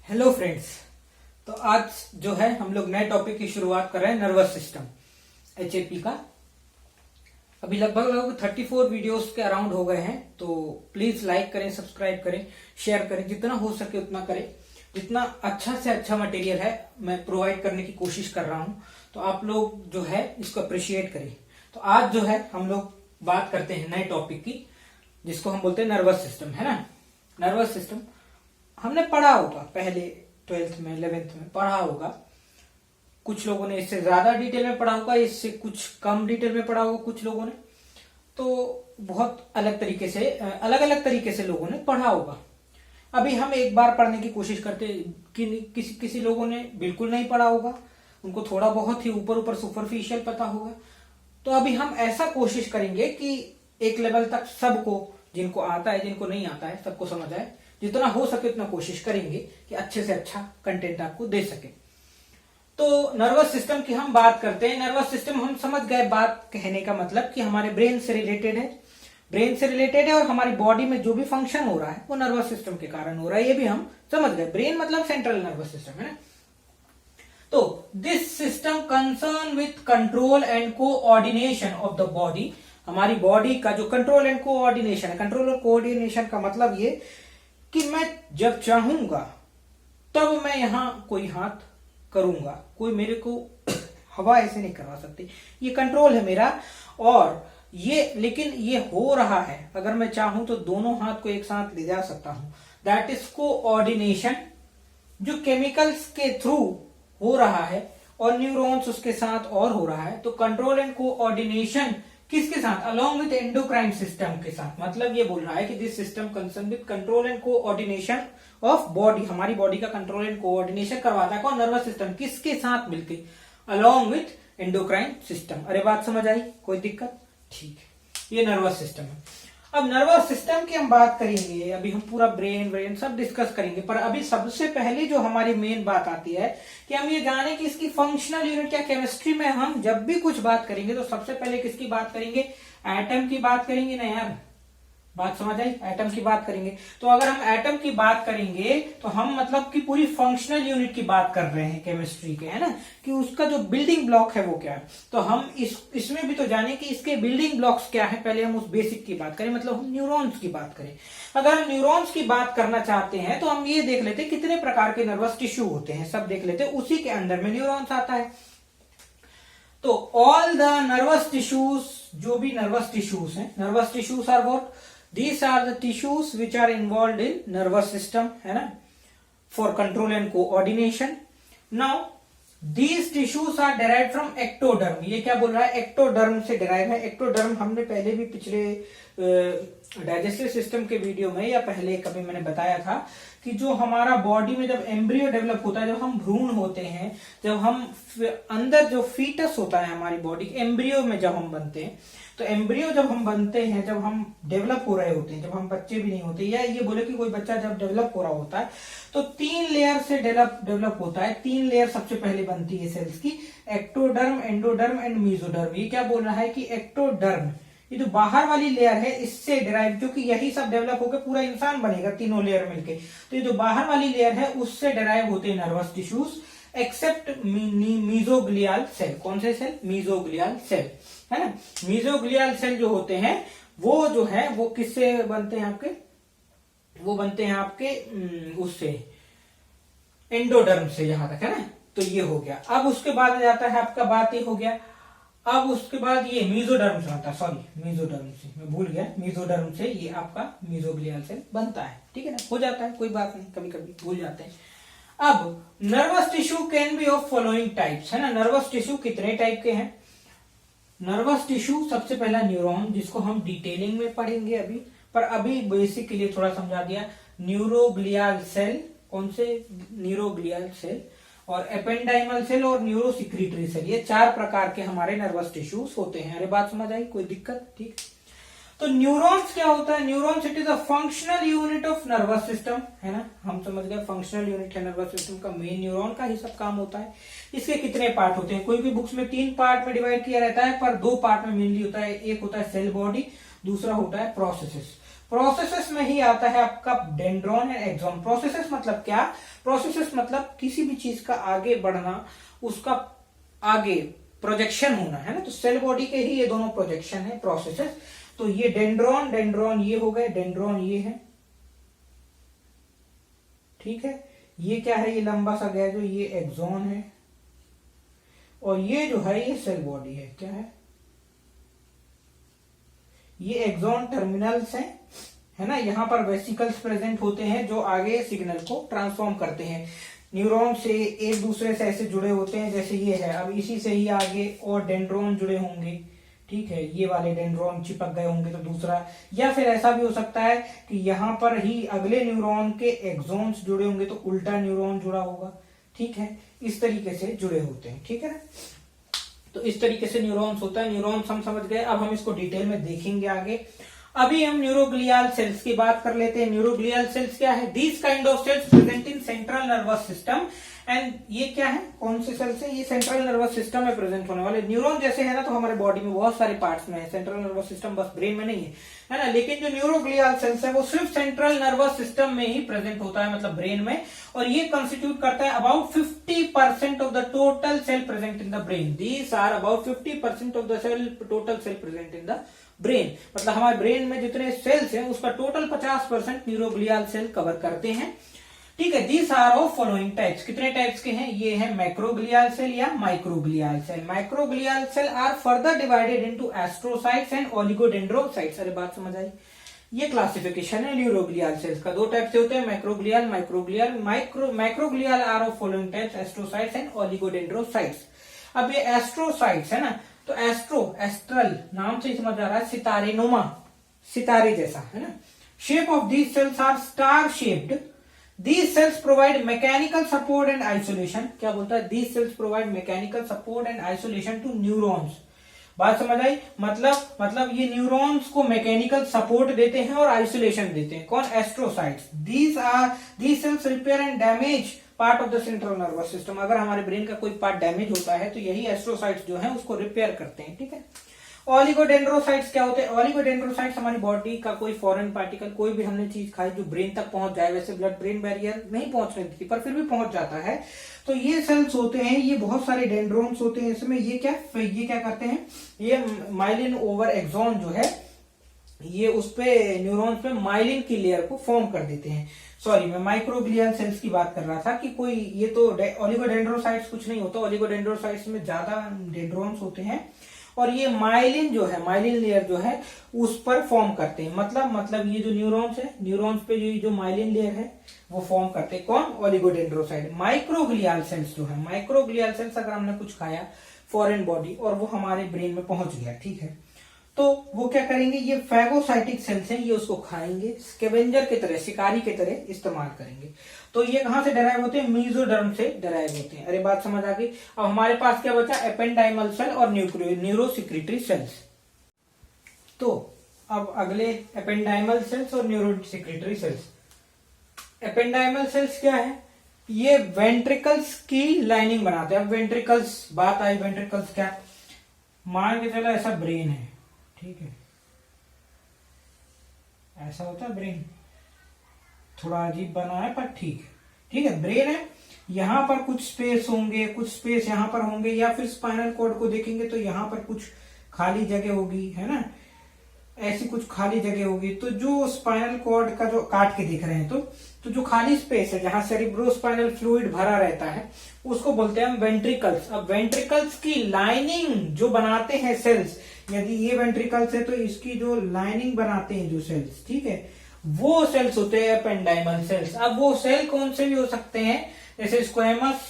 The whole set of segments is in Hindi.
Hello friends. तो आज जो है हम लोग नए टॉपिक की शुरुआत कर रहे हैं, नर्वस सिस्टम एचएपी का। अभी लगभग 34 वीडियोस के अराउंड हो गए हैं, तो प्लीज लाइक करें, सब्सक्राइब करें, शेयर करें, जितना हो सके उतना करें। जितना अच्छा से अच्छा मटेरियल है मैं प्रोवाइड करने की कोशिश कर रहा हूं, तो आप लोग जो है इसको अप्रिशिएट करें। तो आज जो है हम लोग बात करते हैं नए टॉपिक की, जिसको हम बोलते हैं नर्वस सिस्टम, है ना। नर्वस सिस्टम हमने पढ़ा होगा पहले 12th में 11th में पढ़ा होगा। कुछ लोगों ने इससे ज्यादा डिटेल में पढ़ा होगा, इससे कुछ कम डिटेल में पढ़ा होगा कुछ लोगों ने। तो बहुत अलग तरीके से अलग अलग तरीके से लोगों ने पढ़ा होगा। अभी हम एक बार पढ़ने की कोशिश करते कि किसी लोगों ने बिल्कुल नहीं पढ़ा होगा, उनको थोड़ा बहुत ही ऊपर ऊपर सुपरफिशियल पता होगा। तो अभी हम ऐसा कोशिश करेंगे कि एक लेवल तक सबको, जिनको आता है जिनको नहीं आता है, सबको समझ आए। जितना हो सके उतना कोशिश करेंगे कि अच्छे से अच्छा कंटेंट आपको दे सके। तो नर्वस सिस्टम की हम बात करते हैं। नर्वस सिस्टम हम समझ गए, बात कहने का मतलब कि हमारे ब्रेन से रिलेटेड है, ब्रेन से रिलेटेड है, और हमारी बॉडी में जो भी फंक्शन हो रहा है वो नर्वस सिस्टम के कारण हो रहा है, ये भी हम समझ गए। ब्रेन मतलब सेंट्रल नर्वस सिस्टम, है ना। तो this system concern with control and coordination of the body. हमारी बॉडी का जो कंट्रोल एंड कोऑर्डिनेशन है, कंट्रोल और कोऑर्डिनेशन का मतलब ये कि मैं जब चाहूंगा तब मैं यहां कोई हाथ करूंगा, कोई मेरे को हवा ऐसे नहीं करवा सकती, ये कंट्रोल है मेरा। और ये लेकिन ये हो रहा है, अगर मैं चाहूं तो दोनों हाथ को एक साथ ले जा सकता हूं। दैट इज कोऑर्डिनेशन, जो केमिकल्स के थ्रू हो रहा है और न्यूरॉन्स उसके साथ और हो रहा है। तो कंट्रोल एंड कोऑर्डिनेशन किसके साथ? अलोंग विथ एंडोक्राइन सिस्टम के साथ। मतलब ये बोल रहा है कि this system concern with control and coordination of body. हमारी बॉडी का कंट्रोल एंड कोऑर्डिनेशन करवाता है कौन? Nervous system. किसके साथ मिलके? Along with endocrine system. अरे बात समझ आई? कोई दिक्कत? ठीक है, ये नर्वस सिस्टम है। अब नर्वस सिस्टम की हम बात करेंगे, अभी हम पूरा ब्रेन सब डिस्कस करेंगे, पर अभी सबसे पहले जो हमारी मेन बात आती है कि हम ये जाने कि इसकी फंक्शनल यूनिट क्या। केमिस्ट्री में हम जब भी कुछ बात करेंगे तो सबसे पहले किसकी बात करेंगे? एटम की बात करेंगे ना यार, बात समझ आई? एटम की बात करेंगे। तो अगर हम एटम की बात करेंगे तो हम मतलब कि पूरी फंक्शनल यूनिट की बात कर रहे हैं केमिस्ट्री के, है ना, कि उसका जो बिल्डिंग ब्लॉक है वो क्या है। तो हम इसमें भी तो जाने कि इसके बिल्डिंग ब्लॉक्स क्या है। पहले हम उस बेसिक की बात करें, मतलब हम न्यूरॉन्स की बात करें। अगर हम न्यूरॉन्स की बात करना चाहते हैं तो हम ये देख लेते कितने प्रकार के नर्वस टिश्यू होते हैं, सब देख लेते। उसी के अंदर में न्यूरॉन्स आता है। तो ऑल द नर्वस टिश्यूज, जो भी नर्वस टिश्यूज हैं, nervous tissues are what? These are the tissues which are involved in nervous system, है ना, for control and coordination. Now, these tissues are derived from ectoderm. ये क्या बोल रहा है? एक्टोडर्म से डिराइव है। एक्टोडर्म हमने पहले भी पिछले डाइजेस्टिव सिस्टम के वीडियो में या पहले कभी मैंने बताया था कि जो हमारा बॉडी में जब एम्ब्रियो डेवलप होता है, जब हम भ्रूण होते हैं, जब हम अंदर जो फीटस होता है हमारी बॉडी, एम्ब्रियो में जब हम बनते हैं, तो एम्ब्रियो जब हम बनते हैं, जब हम डेवलप हो रहे होते हैं, जब हम बच्चे भी नहीं होते, या ये बोले कि कोई बच्चा जब डेवलप हो रहा होता है तो 3 लेयर से डेवलप होता है। 3 लेयर सबसे पहले बनती है सेल्स की, एक्टोडर्म, एंडोडर्म एंड मीजोडर्म। ये क्या बोल रहा है कि एक्टोडर्म, ये जो बाहर वाली लेयर है, इससे डिराइव, क्योंकि यही सब डेवलप होकर पूरा इंसान बनेगा तीनों लेयर मिलके। तो ये जो बाहर वाली लेयर है उससे डिराइव होते हैं नर्वस टिश्यूज, एक्सेप्ट मीजोग्लियल सेल। कौन से सेल? मीजोग्लियल सेल, है ना। मीजोग्लियल सेल जो होते हैं वो जो है वो किससे बनते हैं आपके? वो बनते हैं आपके उससे, एंडोडर्म से, यहां तक, है ना। तो ये हो गया। अब उसके बाद जाता है आपका, बात ये हो गया। अब उसके बाद ये मीजोडर्म से बनता है, सॉरी मीजोडर्म से, मैं भूल गया, मीजोडर्म से ये आपका मीजोग्लियल सेल बनता है। ठीक है ना, हो जाता है, कोई बात नहीं, कभी कभी भूल जाते हैं। अब nervous tissue can be of following types, है ना। नर्वस टिश्यू कितने टाइप के हैं? नर्वस टिश्यू सबसे पहला न्यूरॉन, जिसको हम डिटेलिंग में पढ़ेंगे अभी, पर अभी बेसिक के लिए थोड़ा समझा दिया। न्यूरोग्लियल सेल, कौन से? न्यूरोग्लियल सेल, और एपेंडाइमल सेल और न्यूरोसिक्रीटरी सेल। ये 4 प्रकार के हमारे नर्वस टिश्यूज होते हैं। अरे बात समझ आई? कोई दिक्कत? ठीक। तो न्यूरॉन्स क्या होता है? Neurons it is a functional unit of nervous system, है ना। हम समझ गए, फंक्शनल यूनिट है नर्वस सिस्टम का। मेन न्यूरॉन का ही सब काम होता है। इसके कितने पार्ट होते हैं? कोई भी बुक्स में 3 पार्ट में डिवाइड किया रहता है, पर 2 पार्ट में मेनली होता है। एक होता है सेल बॉडी, दूसरा होता है प्रोसेसेस। प्रोसेसेस में ही आता है आपका डेंड्रॉन एंड एक्सॉन। प्रोसेसेस मतलब क्या? प्रोसेसेस मतलब किसी भी चीज का आगे बढ़ना, उसका आगे प्रोजेक्शन होना, है ना। तो सेल बॉडी के ही ये दोनों प्रोजेक्शन है, प्रोसेसेस। तो ये डेंड्रॉन, डेंड्रॉन ये हो गए, डेंड्रॉन ये है, ठीक है। ये क्या है? ये लंबा सा गया जो, ये एक्सॉन है, और ये जो है ये सेल बॉडी है। क्या है? ये एक्सॉन टर्मिनल्स है ना। यहां पर वेसिकल्स प्रेजेंट होते हैं जो आगे सिग्नल को ट्रांसफॉर्म करते हैं। न्यूरॉन से एक दूसरे से ऐसे जुड़े होते हैं, जैसे ये है। अब इसी से ही आगे और डेंड्रॉन जुड़े होंगे, ठीक है। ये वाले डेंड्रॉन चिपक गए होंगे तो दूसरा, या फिर ऐसा भी हो सकता है कि यहां पर ही अगले न्यूरॉन के एक्सॉन्स जुड़े होंगे तो उल्टा न्यूरॉन जुड़ा होगा, ठीक है। इस तरीके से जुड़े होते हैं, ठीक है ना। तो इस तरीके से न्यूरॉन्स होता है। न्यूरॉन्स हम समझ गए, अब हम इसको डिटेल में देखेंगे आगे। अभी हम न्यूरोग्लियल सेल्स की बात कर लेते हैं। न्यूरोग्लियल सेल्स क्या है? These kind of cells present in central nervous system. And ये क्या है? कौन से सेल्स है? ये सेंट्रल नर्वस सिस्टम में प्रेजेंट होने वाले। न्यूरॉन जैसे है ना, तो हमारे बॉडी में बहुत सारे पार्ट्स में है। सेंट्रल नर्वस सिस्टम बस ब्रेन में नहीं है ना। लेकिन जो न्यूरोग्लियल सेल्स है वो सिर्फ सेंट्रल नर्वस सिस्टम में ही प्रेजेंट होता है, मतलब ब्रेन में। और ये कंस्टिट्यूट करता है about 50% of the total cell present in the brain. These are about 50% of the cell, total cell present in the brain. मतलब हमारे ब्रेन में जितने सेल्स हैं उसका टोटल 50% न्यूरोग्लियल सेल कवर करते हैं, ठीक है। These are of following types. कितने टाइप्स के हैं? ये है मैक्रोग्लियल सेल या microglial cell. Microglial cell are further divided into astrocytes and oligodendrocytes. अरे बात समझ आई? ये क्लासिफिकेशन है न्यूरोग्लियल सेल्स का। दो टाइप से होते हैं, macroglial, microglial. Macroglial are of following types, astrocytes and oligodendrocytes. अब ये एस्ट्रोसाइट्स है ना, तो एस्ट्रल नाम से समझ आ रहा है सितारे नुमा, सितारे जैसा, है ना। Shape of these cells are star shaped. These cells provide mechanical support and isolation. क्या बोलता है? These cells provide mechanical support and isolation to neurons. बात समझ आई? मतलब ये न्यूरॉन्स को मैकेनिकल सपोर्ट देते हैं और आइसोलेशन देते हैं। कौन? Astrocytes. These cells repair and damage part of the central nervous system. अगर हमारे ब्रेन का कोई पार्ट डैमेज होता है तो यही एस्ट्रोसाइट्स जो है उसको रिपेयर करते हैं, ठीक है। ओलिगोडेंड्रोसाइट्स क्या होते हैं? ओलिगोडेंड्रोसाइट्स हमारी बॉडी का कोई फॉरेन पार्टिकल, कोई भी हमने चीज खाई जो ब्रेन तक पहुंच जाए, वैसे ब्लड ब्रेन बैरियर नहीं पहुंचने देती पर फिर भी पहुंच जाता है, तो ये सेल्स होते हैं। ये बहुत सारे डेंड्रोन्स होते हैं इसमें। ये क्या करते हैं? ये माइलिन ओवर एक्सॉन जो है, ये उस पे न्यूरॉन्स पे माइलिन की लेयर को फॉर्म कर देते हैं। सॉरी, मैं माइक्रोग्लियल सेल्स की बात कर रहा था कि कोई ये तो ओलिगोडेंड्रोसाइट्स कुछ नहीं होता। ओलिगोडेंड्रोसाइट्स में ज्यादा डेंड्रोन्स होते हैं और ये माइलिन जो है, माइलिन लेयर जो है उस पर फॉर्म करते हैं। मतलब ये जो न्यूरॉन्स है, न्यूरॉन्स पे जो माइलिन लेयर है वो फॉर्म करते हैं। कौन? ओलिगोडेंड्रोसाइट। माइक्रोग्लियल सेल्स जो है, माइक्रोग्लियल सेल्स अगर हमने कुछ खाया फॉरेन बॉडी और वो हमारे ब्रेन में पहुंच गया, ठीक है, तो वो क्या करेंगे? ये फैगोसाइटिक सेल्स हैं, ये उसको खाएंगे, स्कैवेंजर की तरह, शिकारी की तरह इस्तेमाल करेंगे। तो ये कहां से डेराइव होते हैं? मीजोडर्म से डेराइव होते हैं। अरे बात समझ आ गई? अब हमारे पास क्या बचा? एपेंडाइमल सेल और न्यूरोसिक्रेटरी सेल्स। तो अब अगले एपेंडाइमल सेल्स और न्यूरोसिक्रेटरी सेल्स। एपेंडाइमल सेल्स क्या है? ये वेंट्रिकल्स की लाइनिंग बनाते हैं। अब वेंट्रिकल्स, बात आई वेंट्रिकल्स क्या, मान के चलो ऐसा ब्रेन है, ठीक है, ऐसा होता है ब्रेन, थोड़ा अजीब बना है पर ठीक है, ब्रेन है। यहां पर कुछ स्पेस होंगे, कुछ स्पेस यहां पर होंगे, या फिर स्पाइनल कॉर्ड को देखेंगे तो यहां पर कुछ खाली जगह होगी, है ना, ऐसी कुछ खाली जगह होगी। तो जो स्पाइनल कॉर्ड का जो काट के दिख रहे हैं, तो जो खाली स्पेस है जहां सेरिब्रोस्पाइनल फ्लूइड भरा रहता है उसको बोलते हैं हम वेंट्रिकल्स। अब वेंट्रिकल्स की लाइनिंग जो बनाते हैं सेल्स, यदि ये वेंट्रिकल्स है तो इसकी जो लाइनिंग बनाते हैं जो सेल्स, ठीक है, वो सेल्स होते हैं एपेंडाइमल सेल्स। अब वो सेल कौन से भी हो सकते हैं, जैसे स्क्वेमस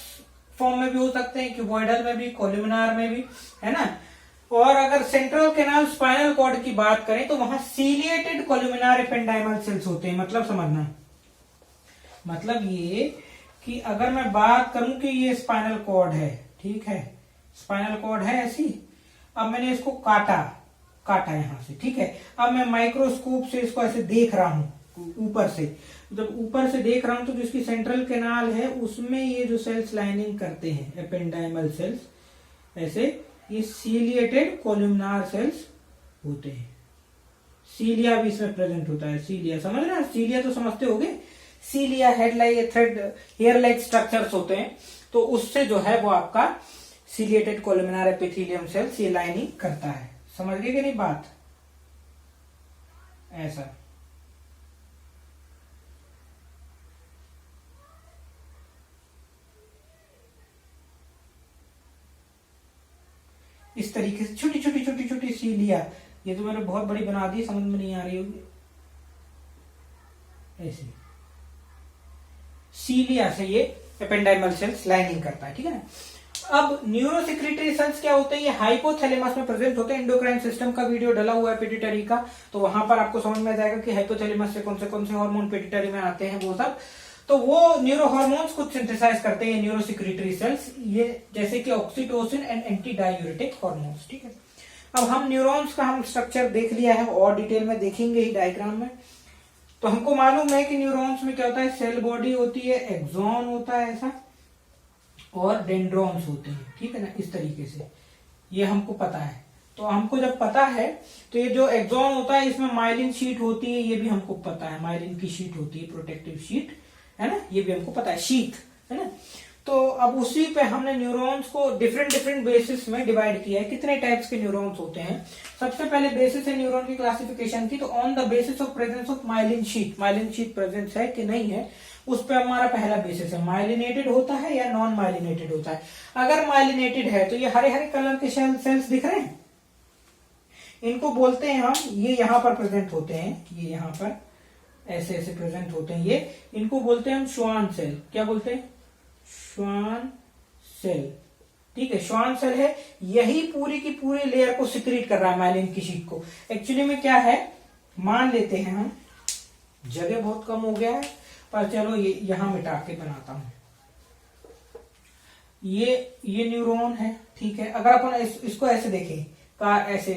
फॉर्म में भी हो सकते हैं, क्यूबॉइडल में भी, कोलुमिनार में भी, है ना। और अगर सेंट्रल कैनाल स्पाइनल कॉर्ड की बात करें तो वहां सीलिएटेड कोलुमिनार एपेंडाइमल सेल्स होते हैं। मतलब समझना, मतलब ये कि अगर मैं बात करूं कि ये स्पाइनल कॉर्ड है, ठीक है, स्पाइनल कॉर्ड है ऐसी, अब मैंने इसको काटा यहां से, ठीक है, अब मैं माइक्रोस्कोप से इसको ऐसे देख रहा हूं ऊपर से। जब ऊपर से देख रहा हूं तो जिसकी सेंट्रल कैनाल है उसमें ये जो सेल्स लाइनिंग करते हैं एपेंडाइमल सेल्स, ऐसे ये सीलिएटेड कोलुमिनार सेल्स होते हैं। सीलिया भी इसमें प्रेजेंट होता है। सीलिया समझ रहे हैं, सीलिया तो समझते होगे, cilia head like thread hair like structures होते हैं, तो उससे जो है वो आपका सीलिएटेड कोलुमिनार एपिथेलियम सेल्स ये लाइनिंग करता है। समझ गए कि नहीं बात? ऐसा इस तरीके से छोटी छोटी छोटी छोटी सीलिया, ये तो मैंने बहुत बड़ी बना दी, समझ में नहीं आ रही होगी। ऐसे सीलिया से ये एपेंडाइमल सेल्स लाइनिंग करता है, ठीक है ना। अब न्यूरोसेक्रेटरी सेल्स क्या होते हैं, ये हाइपोथैलेमस में प्रेजेंट होते हैं। एंडोक्राइन सिस्टम का वीडियो डला हुआ है पिट्यूटरी का, तो वहां पर आपको समझ में आ जाएगा कि हाइपोथैलेमस से कौन से हार्मोन पिट्यूटरी में आते हैं वो सब। तो वो न्यूरो हार्मोन्स कुछ सिंथेसाइज करते हैं न्यूरोसेक्रेटरी सेल्स, ये जैसे कि oxytocin and anti diuretic hormones, ठीक है। अब हम न्यूरॉन्स का हम स्ट्रक्चर देख लिया है और डिटेल में देखेंगे ही डायग्राम में। तो हमको मालूम है कि न्यूरॉन्स में क्या होता है, सेल बॉडी होती है, एक्सॉन होता है ऐसा, और डेंड्रॉन्स होते हैं, ठीक है ना, इस तरीके से ये हमको पता है। तो हमको जब पता है तो ये जो एक्सॉन होता है इसमें माइलिन शीट होती है, ये भी हमको पता है, माइलिन की शीट होती है, प्रोटेक्टिव शीट है ना, ये भी हमको पता है, शीट है ना। तो अब उसी पे हमने न्यूरॉन्स को डिफरेंट बेसिस में डिवाइड किया है। कितने टाइप्स के न्यूरॉन्स होते हैं, सबसे पहले बेसिस है न्यूरॉन की क्लासिफिकेशन की, तो on the basis of presence of myelin sheath presence है कि नहीं है, उस पर हमारा पहला बेसिस है, माइलिनेटेड होता है या नॉन माइलिनेटेड होता है। अगर माइलिनेटेड है तो ये हरे हरे कलर के सेल्स दिख रहे हैं, इनको बोलते हैं हम, ये यहां पर प्रेजेंट होते हैं, ये यहां पर ऐसे ऐसे प्रेजेंट होते हैं, ये इनको बोलते हैं हम श्वान सेल। क्या बोलते हैं? श्वान सेल, ठीक है। श्वान सेल है, यही पूरी की पूरी लेयर को सिक्रीट कर रहा है, माइलिन की शीट को। एक्चुअली में क्या है, मान लेते हैं हम, जगह बहुत कम हो गया है पर चलो ये यहां मिटा के बनाता हूं। ये न्यूरॉन है, ठीक है। अगर अपन इसको ऐसे देखें, का ऐसे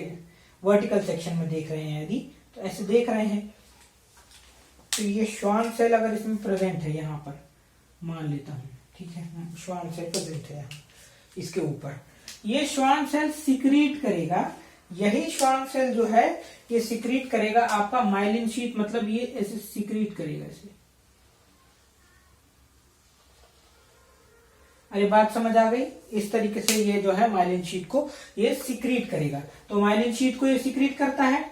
वर्टिकल सेक्शन में देख रहे हैं, यदि तो ऐसे देख रहे हैं, तो ये श्वान सेल अगर इसमें प्रेजेंट है, यहां पर मान लेता हूं, ठीक है, श्वान सेल प्रेजेंट है यहाँ इसके ऊपर, ये श्वान सेल सिक्रीट करेगा, यही श्वान सेल जो है ये सिक्रीट करेगा आपका माइलिन शीट, मतलब ये ऐसे सिक्रीट करेगा इसे। अरे बात समझ आ गई? इस तरीके से ये जो है माइलिन शीट को ये सिक्रीट करेगा, तो माइलिन शीट को ये सिक्रीट करता है,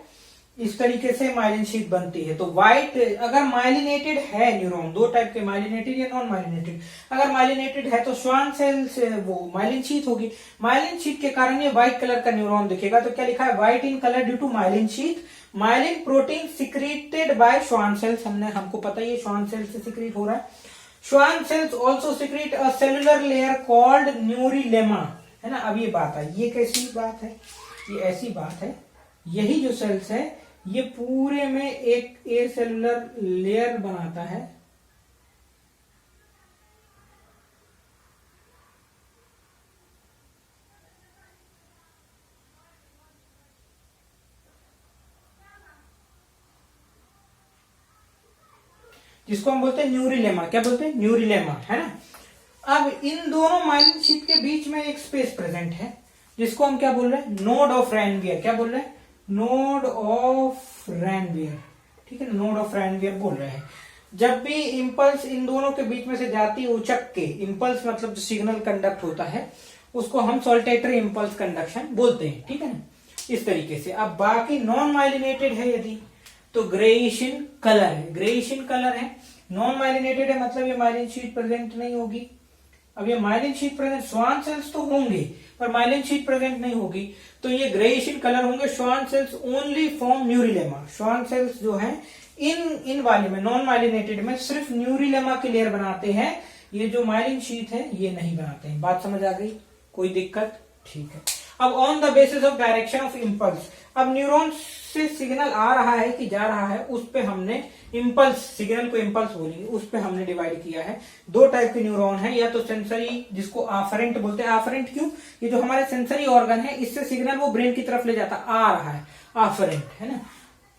इस तरीके से माइलिन शीट बनती है। तो व्हाइट, अगर माइलिनेटेड है न्यूरॉन, दो टाइप के, माइलिनेटेड या नॉन माइलिनेटेड। अगर माइलिनेटेड है तो श्वान सेल से वो माइलिन शीट होगी, माइलिन शीट के कारण ये व्हाइट कलर का न्यूरॉन दिखेगा। तो क्या लिखा है, white in colour due to myelin sheet, myelin protein secreted by Schwann cells. हमको पता है ये श्वान सेल से सिक्रीट हो रहा है। Schwann cells also secrete a cellular layer called neurilemma, है ना। अब ये बात है, ये कैसी बात है, ये ऐसी बात है, यही जो सेल्स है ये पूरे में एक ए सेलुलर लेयर बनाता है, जिसको हम बोलते हैं न्यूरिलेमा। क्या बोलते हैं? न्यूरिलेमा, है ना। अब इन दोनों माइलिन शीट के बीच में एक स्पेस प्रेजेंट है, जिसको हम क्या बोल रहे हैं, नोड ऑफ रैनवियर। क्या बोल रहे हैं? नोड ऑफ रैनवियर, ठीक है, नोड ऑफ रैनवियर बोल रहे हैं। जब भी इंपल्स इन दोनों के बीच में से जाती है उचक के, इंपल्स मतलब जो सिग्नल कंडक्ट होता है उसको हम सॉल्टेटरी इंपल्स कंडक्शन बोलते हैं, ठीक है ना, इस तरीके से। अब बाकी नॉन माइलिनेटेड है यदि, तो ग्रेइश इन कलर है, ग्रेइश इन कलर है। नॉन माइलिनेटेड है मतलब ये माइलिन शीट प्रेजेंट नहीं होगी। अब ये myelin sheath present, Schwann cells तो होंगे पर माइलिन शीट प्रेजेंट नहीं होगी, तो ये ग्रेइश इन कलर होंगे। Schwann cells only form न्यूरिलेमा, Schwann cells जो है इन वाले में, नॉन माइलिनेटेड में सिर्फ न्यूरिलेमा की लेयर बनाते हैं, ये जो माइलिन शीट है ये नहीं बनाते हैं। बात समझ आ गई? कोई दिक्कत? ठीक है। अब on the basis of direction of impulse, अब न्यूरॉन से सिग्नल आ रहा है कि जा रहा है, उस पे हमने इंपल्स, सिग्नल को इंपल्स बोलेंगे, उस पे हमने डिवाइड किया है। दो टाइप के न्यूरॉन है, या तो सेंसरी, जिसको आफरेंट बोलते हैं। आफरेंट क्यों? ये जो हमारे सेंसरी ऑर्गन है इससे सिग्नल वो ब्रेन की तरफ ले जाता, आ रहा है, आफरेंट, है ना।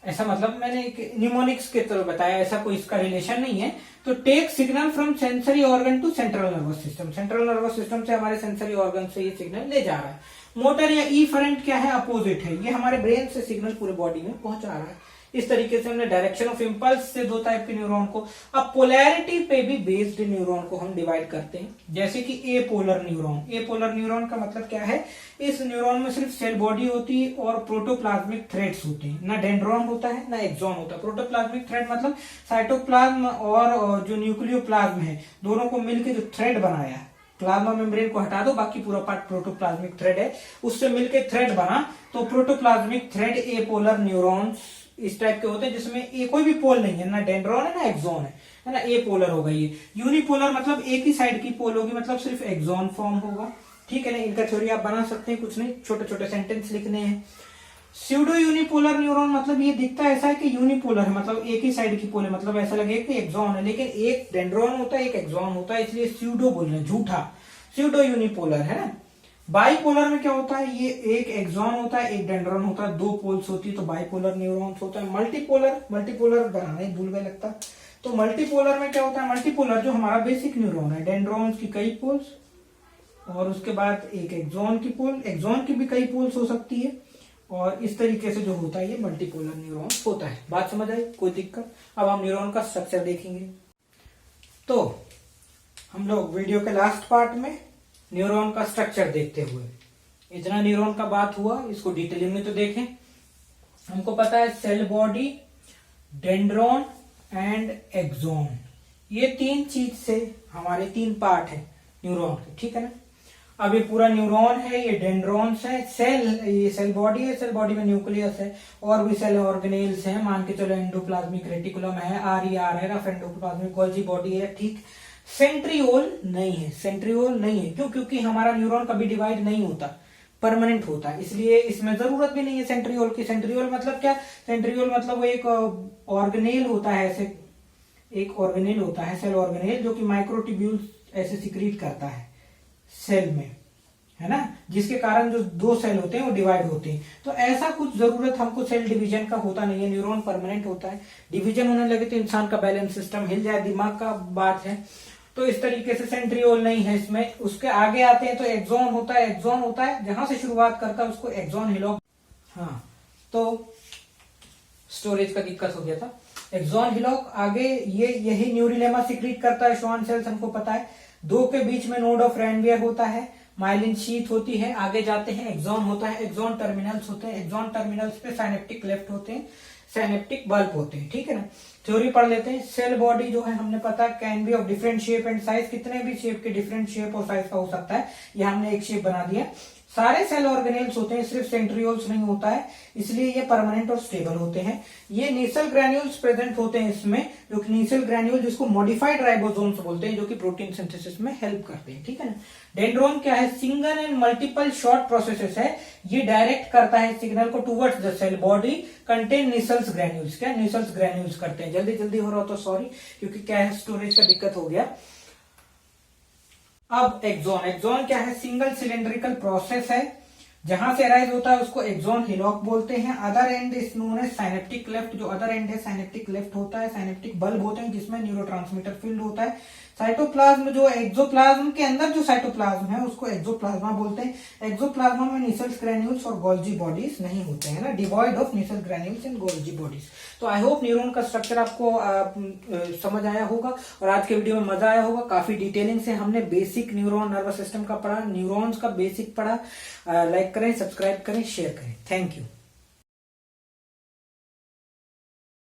ऐसा मतलब मैंने एक निमोनिक्स के तरह बताया, ऐसा कोई इसका रिलेशन नहीं है। तो take signal from sensory organ to central nervous system, central nervous system से हमारे सेंसरी ऑर्गन से ये सिग्नल ले जा रहा है। मोटर या ईफरेंट क्या है? अपोजिट है, ये हमारे ब्रेन से सिग्नल पूरे बॉडी में पहुंचा रहा है। इस तरीके से हमने डायरेक्शन ऑफ इम्पल्स से 2 टाइप के न्यूरॉन को, अब पोलैरिटी पे भी बेस्ड न्यूरॉन को हम डिवाइड करते हैं, जैसे कि ए पोलर न्यूरॉन। ए पोलर न्यूरॉन का मतलब क्या है, इस न्यूरॉन में सिर्फ सेल बॉडी होती है और प्रोटोप्लाज्मिक थ्रेड्स होते हैं, ना डेंड्रॉन होता है ना एक्सॉन होता है। प्रोटोप्लाज्मिक थ्रेड मतलब साइटोप्लाज्म और जो न्यूक्लियोप्लाज्म है दोनों को मिलकर जो थ्रेड बनाया है, प्लाज्मा मेम्ब्रेन को हटा दो, बाकी पूरा पार्ट प्रोटोप्लाज्मिक थ्रेड है, उससे मिलकर थ्रेड बना, तो प्रोटोप्लाज्मिक थ्रेड ए पोलर न्यूरॉन्स इस टाइप के होते हैं, जिसमें ए कोई भी पोल नहीं है, ना डेंड्रॉन है ना एक्सॉन है ना, ए पोलर होगा ये। यूनिपोलर मतलब एक ही साइड की पोल होगी, मतलब सिर्फ एक्सॉन फॉर्म होगा, ठीक है ना। इनका थ्योरी आप बना सकते हैं, कुछ नहीं, छोटे छोटे सेंटेंस लिखने हैं। स्यूडो यूनिपोलर न्यूरॉन मतलब ये दिखता ऐसा है कि यूनिपोलर है, मतलब एक ही साइड की पोल है, मतलब ऐसा लगेगा कि एक्सॉन है, लेकिन एक डेंड्रॉन होता है एक एक्सॉन होता है, इसलिए स्यूडो बोल रहे हैं, झूठा। स्यूडो यूनिपोलर है ना। बाइपोलर में क्या होता है, ये एक एक्सॉन होता है एक डेंड्रॉन होता है, 2 पोल्स होती है तो बाइपोलर न्यूरॉन्स होता है। मल्टीपोलर बनाना ही भूल गए लगता। तो मल्टीपोलर में क्या होता है, मल्टीपोलर जो हमारा बेसिक न्यूरॉन है, डेंड्रॉन्स की कई पोल्स और उसके बाद एक एक्सॉन की पोल, एक्सॉन की भी कई पोल्स हो सकती है, और इस तरीके से जो होता है ये मल्टीपोलर न्यूरॉन होता है। बात समझ आई, कोई दिक्कत? अब हम न्यूरॉन का स्ट्रक्चर देखेंगे। तो हम लोग वीडियो के लास्ट पार्ट में न्यूरॉन का स्ट्रक्चर देखते हुए, इतना न्यूरॉन का बात हुआ, इसको डिटेलिंग में तो देखें। हमको पता है cell body, dendron and axon, ये 3 चीज से हमारे 3 पार्ट है न्यूरॉन के, ठीक है ना। अब ये पूरा न्यूरॉन है, ये डेंड्रॉन्स है, ये सेल बॉडी है, सेल बॉडी में न्यूक्लियस है और भी सेल ऑर्गेनेल्स हैं, मान के चलो एंडोप्लाज्मिक रेटिकुलम है, आरईआर है, रफ एंडोप्लाज्मिक गोल्जी बॉडी है, ठीक। सेंट्रियोल नहीं है, सेंट्रियोल नहीं है, क्यों? क्योंकि हमारा न्यूरॉन कभी डिवाइड नहीं होता, परमानेंट होता है, इसलिए इसमें जरूरत भी नहीं है सेंट्रियोल की। सेंट्रियोल मतलब क्या, सेंट्रियोल मतलब वो एक ऑर्गेनेल होता है, ऐसे एक ऑर्गेनेल होता है, सेल ऑर्गेनेल, जो कि माइक्रोट्यूब्यूल्स ऐसे सिक्रीट करता है सेल में, है ना, जिसके कारण जो 2 सेल होते हैं वो डिवाइड होते हैं। तो ऐसा कुछ जरूरत हमको सेल डिवीजन का होता नहीं है, न्यूरॉन परमानेंट होता है। डिवीजन होने लगे तो इंसान का बैलेंस सिस्टम हिल जाए, दिमाग का बात है। तो इस तरीके से सेंट्रियोल नहीं है इसमें। उसके आगे आते हैं तो एक्सॉन होता है, एक्सॉन होता है जहां से शुरुआत करता है उसको एक्सॉन हिलॉक, हाँ, तो स्टोरेज का दिक्कत हो गया था। एक्सॉन हिलॉक आगे ये यही न्यूरिलेमा सिक्रीट करता है, श्वान सेल्स हमको पता है। 2 के बीच में नोड ऑफ रैनवियर होता है, माइलिन शीथ होती है, आगे जाते हैं एक्सॉन होता है, एक्सॉन टर्मिनल्स होते हैं, एक्सॉन टर्मिनल्स पे साइनेप्टिक लेफ्ट होते हैं, साइनेप्टिक बल्ब होते हैं, ठीक है ना। थ्योरी पढ़ लेते हैं। सेल बॉडी जो है हमने पता can be of different shape and size, कितने भी शेप के डिफरेंट शेप और साइज का हो सकता है, ये हमने एक शेप बना दिया। सारे सेल ऑर्गेनेल्स होते हैं, सिर्फ सेंट्रियोल्स नहीं होता है, इसलिए ये परमानेंट और स्टेबल होते हैं। ये नीसल ग्रैन्यूल्स प्रेजेंट होते हैं इसमें, जो कि नीसल ग्रैन्यूल जिसको मॉडिफाइड राइबोसोम्स बोलते हैं, जो कि प्रोटीन सिंथेसिस में हेल्प करते हैं, ठीक है ना। डेंड्रॉन क्या है, single and multiple short processes है, ये डायरेक्ट करता है सिग्नल को towards the cell body contain Nissl's granules. क्या नीसल्स ग्रैन्यूल्स करते हैं, जल्दी जल्दी हो रहा हो तो सॉरी, क्योंकि क्या है स्टोरेज का दिक्कत हो गया। अब एक्सॉन, एक्सॉन क्या है, सिंगल सिलेंड्रिकल प्रोसेस है, जहां से अराइज होता है उसको एक्सॉन हिलॉक बोलते हैं। Other end is known as synaptic cleft, जो अदर एंड है साइनेप्टिक लेफ्ट होता है। साइनेप्टिक बल्ब होते हैं जिसमें न्यूरोट्रांसमीटर फील्ड होता है। साइटोप्लाज्म जो एक्सोप्लाज्म के अंदर जो साइटोप्लाज्म है उसको एक्सोप्लाज्मा बोलते हैं। एक्सोप्लाज्मा में नीसल्स ग्रैन्यूल्स और गोल्जी बॉडीज नहीं होते हैं ना, devoid of Nissl granules and Golgi bodies. तो आई होप न्यूरॉन का स्ट्रक्चर आपको समझ आया होगा और आज के वीडियो में मजा आया होगा। काफी डिटेलिंग से हमने बेसिक न्यूरॉन नर्वस सिस्टम का पढ़ा, न्यूरॉन्स का बेसिक पढ़ा। लाइक करें, सब्सक्राइब करें, शेयर करें। Thank you.